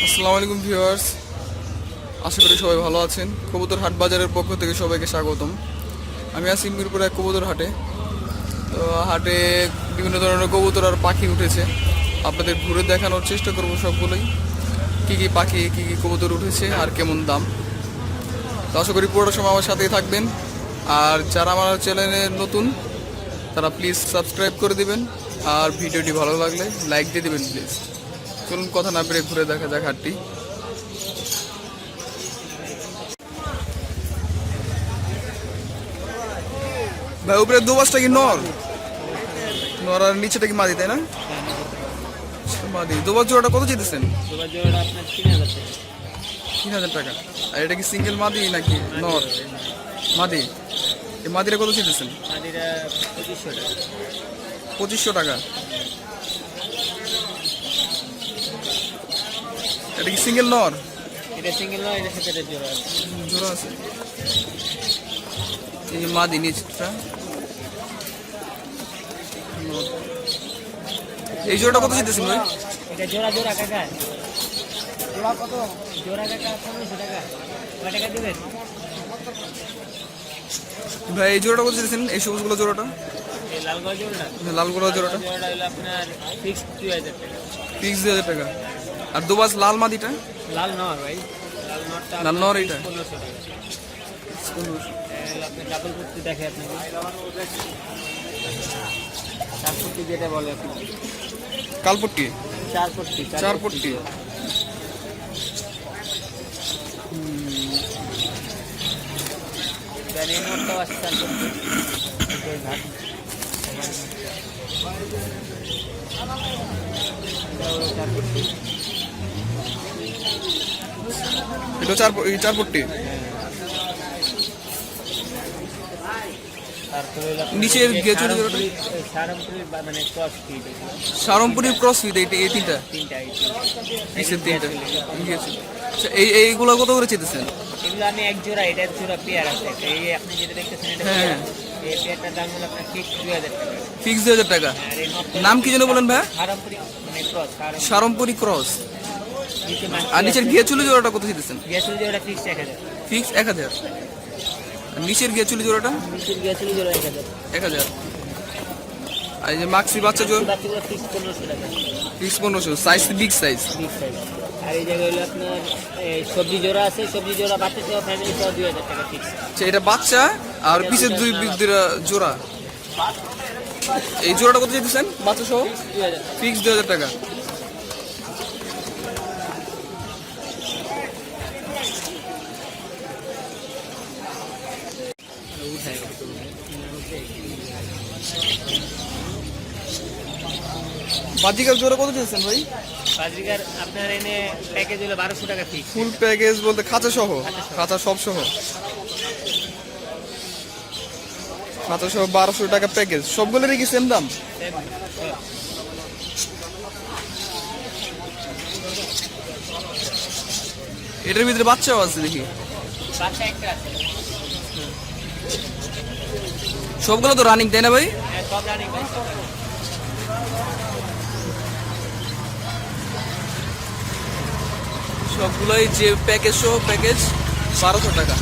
আসসালামু আলাইকুম ভিউয়ার্স, আশা করি সবাই ভালো আছেন। কবুতর হাট বাজারের পক্ষ থেকে সবাইকে স্বাগতম। আমি আছি মিরপুর এক কবুতর হাটে। তো হাটে বিভিন্ন ধরনের কবুতর আর পাখি উঠেছে, আপনাদের ঘুরে দেখানোর চেষ্টা করব সবগুলোই, কী কী পাখি কী কী কবুতর উঠেছে আর কেমন দাম। তো আশা করি পুরোটা সময় আমার সাথেই থাকবেন। আর যারা আমার চ্যানেলে নতুন তারা প্লিজ সাবস্ক্রাইব করে দিবেন, আর ভিডিওটি ভালো লাগলে লাইক দিয়ে দেবেন প্লিজ। চলুন কথা না বেড়ে ঘুরে দেখা যাক হাটটি। ভাই উপরে দুবাসটা কি নর নর আর নিচেটা কি মাদি, তাই না? মাদি। দুবাস জোড়াটা কত চেয়েছেন? 3,000 টাকা। আর এটা কি সিঙ্গেল মাদি নাকি নর? মাদি। এই মাদিটা কত চেয়েছেন? 2500 টাকা। এটা কি সিঙ্গেল নর? জোড়া আছে। এই যে মাদি নিচটা। এই জোড়াটা কত চেয়েছেন ভাই? এটা জোড়া কাকা। জোড়া কত? জোড়া কাকা 1500 টাকা। কয় টাকা দিবেন? ভাই এই জোড়াটা কত চেয়েছেন? এই সবুজগুলো জোড়াটা, এই লালগোলা জোড়া? লালগুলো জোড়াটা জোড়াটা হলো আপনার ফিক্স 2000 টাকা। ফিক্স 2000 টাকা। আর দুবাস লাল মাদিটা? লাল নর ভাই। লাল নরটা লাল নর এটা 1500 টাকা। আপনি ডাবল পট্টি দেখে আপনাকে। চার পট্টি যেটা বলে আপনি। কালপট্টি? চার পট্টি। চার পট্টি। এই নরটাও আছে চার পট্টি। এটাই ভাগ। এটা হলো চার পট্টি। এটা চার পট্টি। তারপরে নিচের গেচুর সারমপুরি মানে ক্রস ফিট। সারমপুরির ক্রস ফিট এই তিনটা। নিচের তিনটা গেচুর। আচ্ছা এইগুলো কত করে চেয়েছেন? এগুলো আমি এক জোড়া, এটা জোড়া পেয়ার আছে। এই আপনি যেটা দেখতেছেন এটা হ্যাঁ। পেয়ার। এই পেয়ারটার দাম হলো আপনার ফিক্স 2000 টাকা। ফিক্স 2000 টাকা। আর এই নটটা নাম কি যেন বলেন ভাই? সারমপুরি মানে ক্রস। সারমপুরি ক্রস। নিচে আর নিচের গেচুলি জোড়াটা কত চেয়েছেন? গ্যাসুল জোড়া ফিক্স 1000। ফিক্স 1000। আর নিচের গেচুলি জোড়াটা? নিচের গ্যাসুল জোড়া 1000। 1000। আর এই যে মাক্সি বাচ্চা জোড়া? বাচ্চাগুলো ফিক্স 1500 টাকা। Fix 1500। Size big size. Big size. আর এই জায়গায় হলো আপনার এই সবজি জোড়া আছে। সবজি জোড়া বাচ্চা সহ ফ্যামিলি সহ 2000 টাকা ফিক্স। আচ্ছা এটা বাচ্চা আর পিছের দুই জোড়া। এই জোড়াটা কত চেয়েছেন বাচ্চা সহ? 2000। ফিক্স 2000 টাকা। বাজিকার জোড়া কত চেয়েছেন ভাই? বাজরিকার আপনার এনে প্যাকেজ হলো 1200 টাকা ফিক্স। ফুল প্যাকেজ বলতে খাঁচা সহ? খাঁচা সব সহ। খাঁচা সহ 1200 টাকা প্যাকেজ। সবগুলোরই কি সেম দাম? এটার ভিতরে বাচ্চাও আছে দেখি। বাচ্চা একটা আছে। সবগুলো তো রানিং, তাই না ভাই? হ্যাঁ, সব রানিং ভাই। সবগুলোই যে প্যাকেজ সহ প্যাকেজ 1200 টাকা।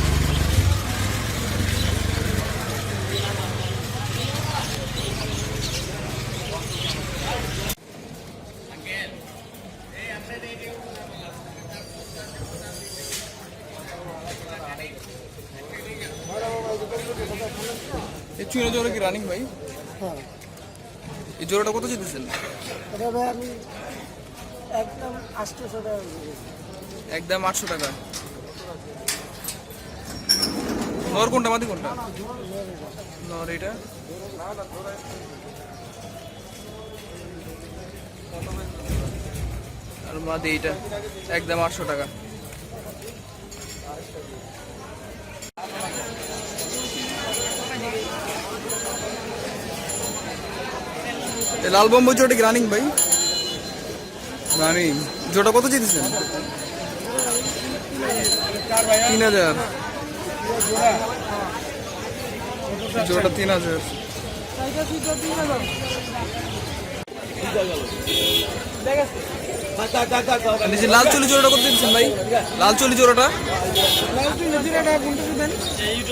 এই চুইনা জোড়া কি রানিং ভাই? হ্যাঁ, এই জোড়াটা কত চেয়েছেন? এটা ভাই আমি একদম 800 টাকা দিয়েছি। একদম 800 টাকা। নর কোনটা মাদি কোনটা? নর এটা। আর মাদি এটা একদম 800 টাকা। লাল বোম্বই জোড়া কি রানিং ভাই? রানিং। জোড়া কত চেয়েছেন? 3000। জোড়াটা 3000। ঠিক আছে। আর নিচে লাল চুলি জোড়াটা কত দিচ্ছেন ভাই? লাল চুলি জোড়াটা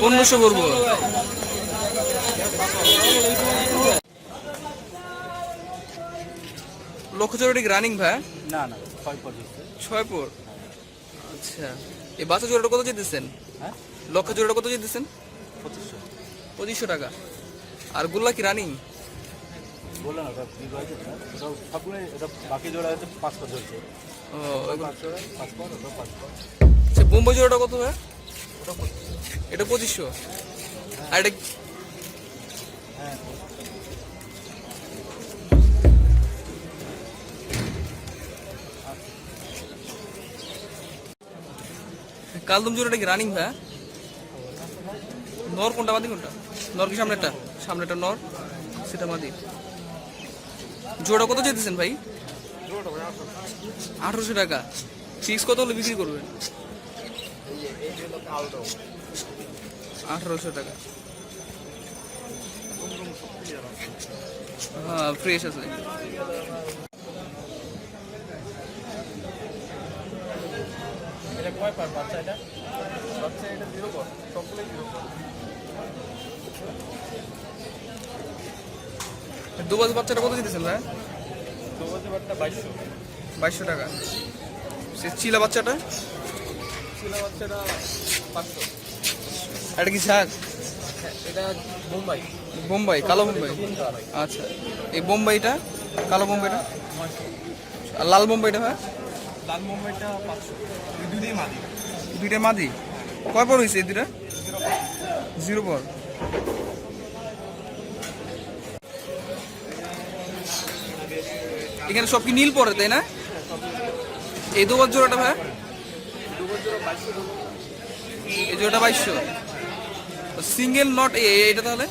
1500 করবো। লক্ষ জোড়াটা কি রানিং ভাই? না না 6 6 পর। আচ্ছা, এই বাচ্চা জোড়াটা কত দিতেছেন? হ্যাঁ লক্ষ জোড়াটা কত দিতেছেন? 2500 2500 টাকা। আর গুল্লা কি রানিং? বললাম না বিবাহিত না, সবগুলো এটা বাকি জোড়া হচ্ছে 5 পর চলছে। ও, 5 জোড়া 5 পর, ওটা 5 পর। আচ্ছা, বোম্বাই জোড়াটা কত ভাই? এটা 2500। আর এটা হ্যাঁ কালদম জোড়াটা কি রানিং ভাই? নর কোনটা মাদি কোনটা? নর কি সামনেটা? সামনেটা নর, সেটা মাদি। জোড়া কত চাইতেছেন ভাই? 1800 টাকা। ফিক্স কত হলে বিক্রি করবেন? 1800 টাকা। হ্যাঁ, ফ্রেশ আছে। এটা কয় পার বাচ্চা এটা? বাচ্চা এটা 0 পর, সবগুলোই 0 পর। দুবাজ বাচ্চাটা কত দিতেছেন ভাই? দুবাজে বাচ্চা 2200। 2200 টাকা। সে চিলা বাচ্চাটা? ছিল বাচ্চাটা 500। এটা কি ঝাঁক? এটা মুম্বাই। বোম্বাই, কালো বোম্বাই। আচ্ছা, এই বোম্বাইটা, কালো বোম্বাইটা, আর লাল বোম্বাইটা হয়? লাল মুম্বাইটা 500। এই দুটোই মাদি। দুইটা মাদি। কয় পর হয়েছে এই দুটা? 0 পর। এখানে সব কি নীল পরে তাই না? এই দুবার জোড়াটা ভাই? এই জোড়াটা 2200। সিঙ্গেল নট এইটা তাহলে?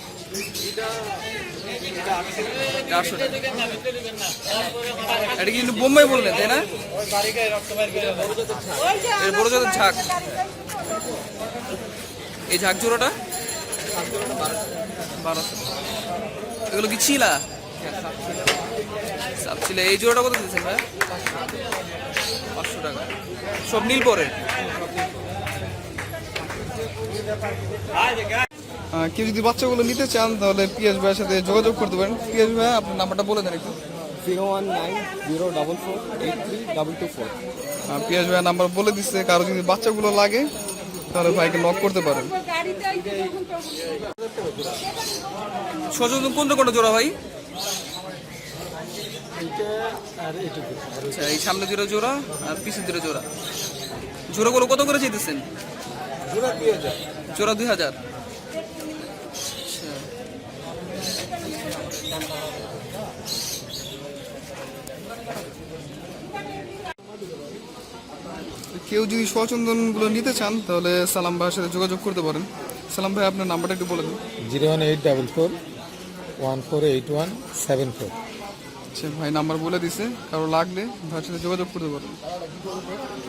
এটা 800 টাকা। এটা কিন্তু বোম্বাই বললেন তাই না? এর বড় জাতের ঝাঁক। এই ঝাঁক জোড়াটা 1200। এগুলো কি ছিলা? সাপ ছিলা। এই জোড়াটা কত দিচ্ছেন ভাই? 500 টাকা। সব নীল পরে। কেউ যদি বাচ্চাগুলো নিতে চান তাহলে পিএস ভাইয়ের সাথে যোগাযোগ করতে পারেন। পিএস ভাই, আপনার নাম্বারটা বলে দেন একটু। 01904432224। পিএস ভাইয়ের নাম্বার বলে দিচ্ছে, কারো যদি বাচ্চাগুলো লাগে তাহলে ভাইকে নক করতে পারেন। সচেতন কোনটা কোনটা জোড়া ভাই? আচ্ছা, এই সামনে দুটো জোড়া আর পিছনে দুটো জোড়া। জোড়াগুলো কত করে চাইতেছেন? জোড়া 2000। জোড়া 2000। কেউ যদি স্বচন্দনগুলো নিতে চান তাহলে সালাম ভাইয়ের সাথে যোগাযোগ করতে পারেন। সালাম ভাই, আপনার নাম্বারটা একটু বলে দিন। 01844 আচ্ছা ভাই, নাম্বার বলে দিছে, কারো লাগলে ভাইয়ের সাথে যোগাযোগ করতে পারেন।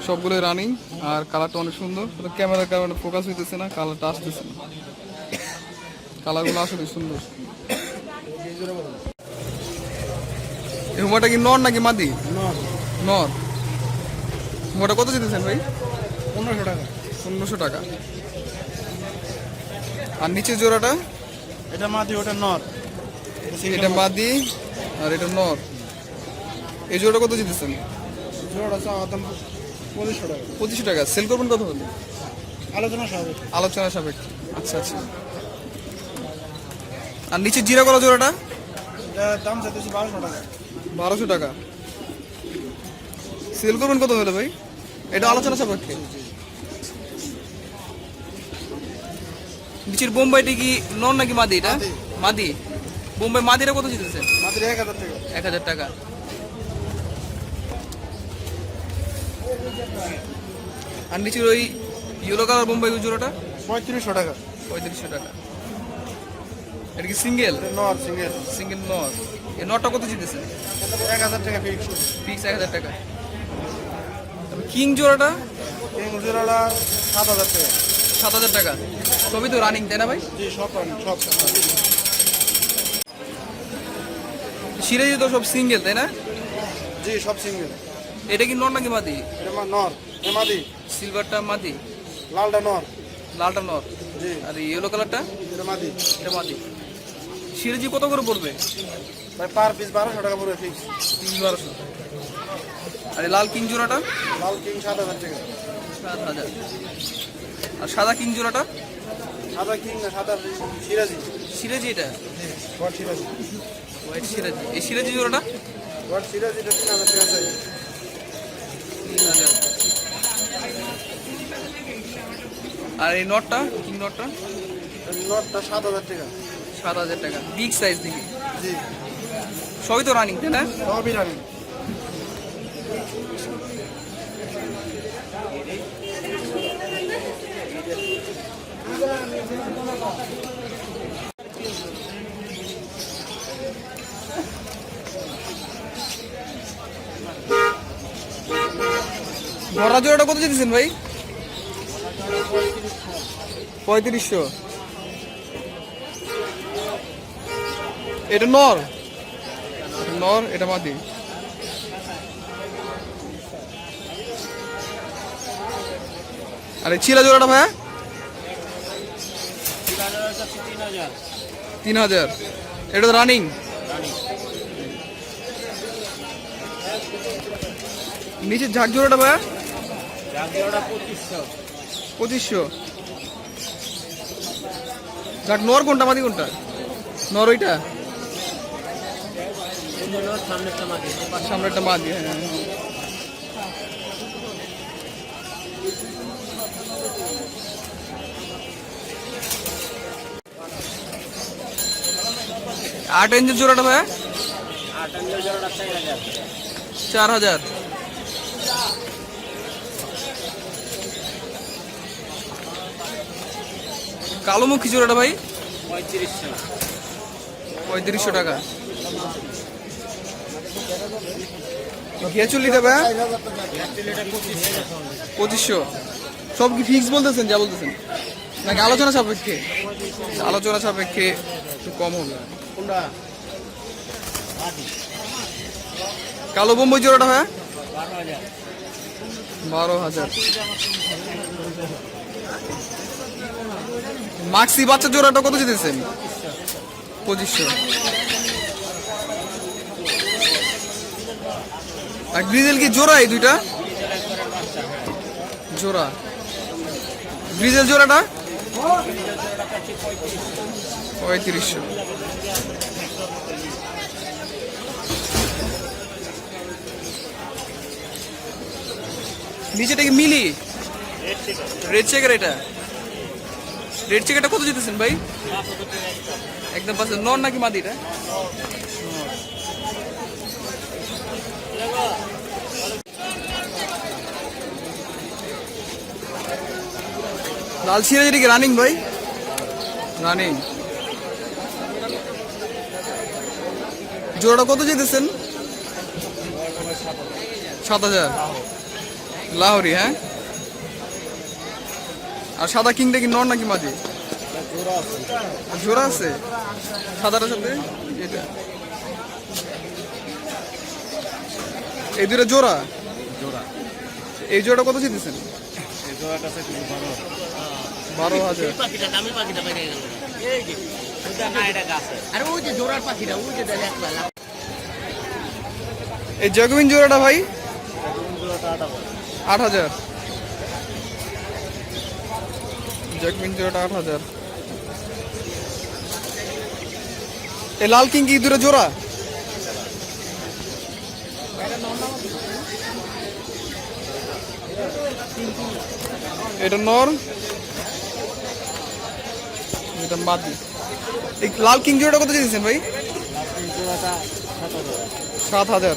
সবগুলোই রানিং আর কালারটা অনেক সুন্দর। ক্যামেরার কারণে ফোকাস হইতেছে না, কালারটা আসতেছে না। কালারগুলো আসলে সুন্দর। এই হুমাটা কি নর নাকি মাদি? নর। হুমাটা কত যেতেছেন ভাই? 1500 টাকা। 1500 টাকা। আর নিচের জোড়াটা? এটা মাদি, ওটা নর। এটা মাদি আর এটা নর। এই জোড়াটা কত যেতেছেন? জোড়া চাওয়া দাম 2500 টাকা। 2500 টাকা। সেল করবেন কত হলে? আলোচনা সবে। আলোচনা সাপেক্ষে। আচ্ছা আচ্ছা। আর নিচে জিরা কলা জোড়াটা? এটা দাম চাইতেছি 1200 টাকা। 1200 টাকা। সেল করবেন কত হলে ভাই? এটা আলোচনা সাপেক্ষে। নিচের বোম্বাইটি কি নন নাকি মাদি? এটা মাদি। বোম্বাই মাদিরা কত জিতেছে? মাত্র 1000 টাকা। 1000 টাকা। আর নিচের ওই ইয়েলো কালার বোম্বাই জোড়াটা? 3500 টাকা। 3500 টাকা। এটা কি সিঙ্গেল? নর সিঙ্গেল। সিঙ্গেল নর। এই নরটা কত জিতেছে? 1000 টাকা ফিক্স। ফিক্স 1000 টাকা। তবে কিং জোড়াটা? এই জোড়াটা 7000 টাকা। 7000 টাকা। সবই তো রানিং তাই না ভাই? জি সব সব। সিরাজি তো সব সিঙ্গেল তাই না? জি সব সিঙ্গেল। এটা কি নর নাকি মাদি? এটা নর, এ মাদি। সিলভারটা মাদি, লালটা নর। লালটা নর, জি, আর ইয়েলো কালারটা এটা মাদি। এটা মাদি। সিরাজি কত করে পড়বে? ভাই পার পিস 1200 টাকা পড়বে ফিক্স। 1200। আর এই লাল কিং জোড়াটা? লাল কিং 7000 টাকা। 7000। আর সাদা কিং জোড়াটা? সাদা কিং না, সাদা সিরাজি। সিরাজি এটা? গড সিরাজি। হোয়াইট সিরাজি। এই সিরাজি জোড়াটা? গড সিরাজিটা 3000 টাকা চাই। 3000। আর এই নটটা, কিং নটটা? নটটা 7000 টাকা। 7000 টাকা। বিগ সাইজ দেখি। জি, সবই তো রানিং, তাই না? সবই রানি। ঘোড়া জোড়াটা কত দিয়েছেন ভাই? 3500। এটা নর, নর, এটা মাদি। আর এই চিলা জোড়াটা ভাইয়া? 3000। এটা তো রানিং। নিচের ঝাঁক জোড়াটা ভাইয়া? 2500। ঝাঁক নর কোনটা, মাদি কোনটা? নর ওইটা, সামনেরটা মাদি। হ্যাঁ, 8 ইঞ্চের জোড়াটা ভাইয়া? 4000। কালোমুখী জোড়াটা ভাই? 3500 টাকা। ঘিয়াচুল্লিটা ভাইয়া? 2500। সব কি ফিক্স বলতেছেন, যা বলতেছেন, নাকি আলোচনা সাপেক্ষে? আলোচনা সাপেক্ষে একটু কম হবে। কালো বোম্বই জোড়াটা ভাইয়া? 12000। মাক্সি বাচ্চা জোড়াটা কত যেতেছেন? 2500। আর গ্রিজেল কি জোড়া? এই দুইটা জোড়া। গ্রিজেল জোড়াটা 3500। নিচেটা কি মিলি? Red checker. এটা রেড চেকারটা কত যেতেছেন ভাই? একদম পাশে। নর নাকি মাদি এটা? লাল সিরাজ কি রানিং ভাই? রানিং। জোড়াটা কত যেতেছেন? 7000। লাহোরি। হ্যাঁ। আর সাদা কিংটা কি নর নাকি মাদি? জোড়া আছে সাদাটার সাথে। এটা এই দুটো জোড়া। এই জোড়াটা কত দিতেছেন? 12,000। এই জগমিন জোড়াটা ভাই? 8000। জগমিন জোড়াটা 8000। এই লাল কিং কি দুটো জোড়া? এটা নর, এটা মাদি। এই লাল কিং জোড়াটা কত দিয়েছেন ভাই? 7000।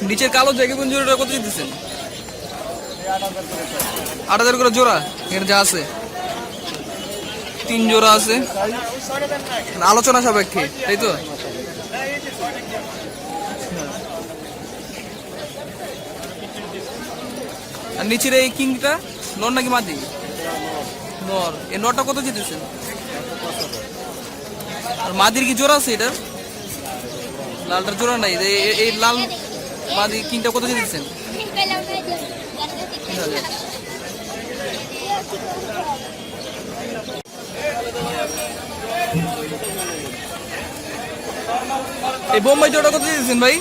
নিচের কালো জ্যাকেট জোড়াটা কত দিতেছেন? 8000 করে জোড়া। এর যা আছে 3 জোড়া আছে। আলোচনা সাপেক্ষে, তাই তো? আর নিচের এই কিংটা নর নাকি মাদি? নর। এই নরটা কত জিতেছেন? আর মাদির কি জোড়া আছে এটা? লালটার জোড়া নাই, এই লাল মাদি কিংটা কত দিয়ে দিচ্ছেন? 3000। এই বোম্বাই জোড়া কত দিয়ে দিচ্ছেন ভাই?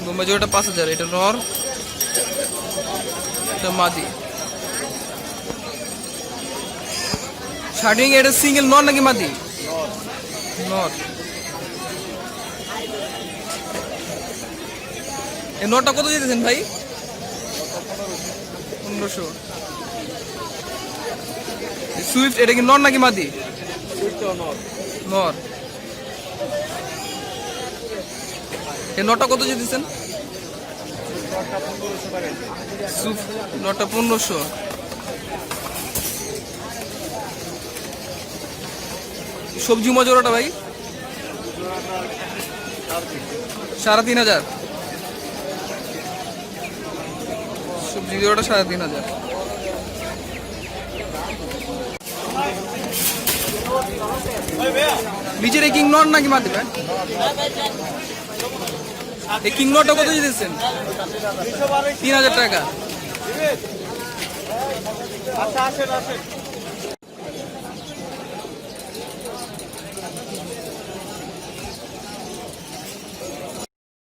বোম্বাই জোড়াটা 5000। এটা নর, এটা মাদি। শার্টিং এটা সিঙ্গেল নর নাকি মাদি? নর। এই নরটা কত দিতেছেন ভাই? 1500। সুইফট এটা কি নর নাকি মাদি? নর। এই নরটা কত দিতেছেন? নরটা 1500। সবজি মজুরাটা ভাই 3500। সবজি জোড়াটা 3500। নিচের এই কিং নট নাকি মাদি ভাই? এই কিং নটটা কত দিতেছেন? 3000 টাকা। আচ্ছা আসেন আসেন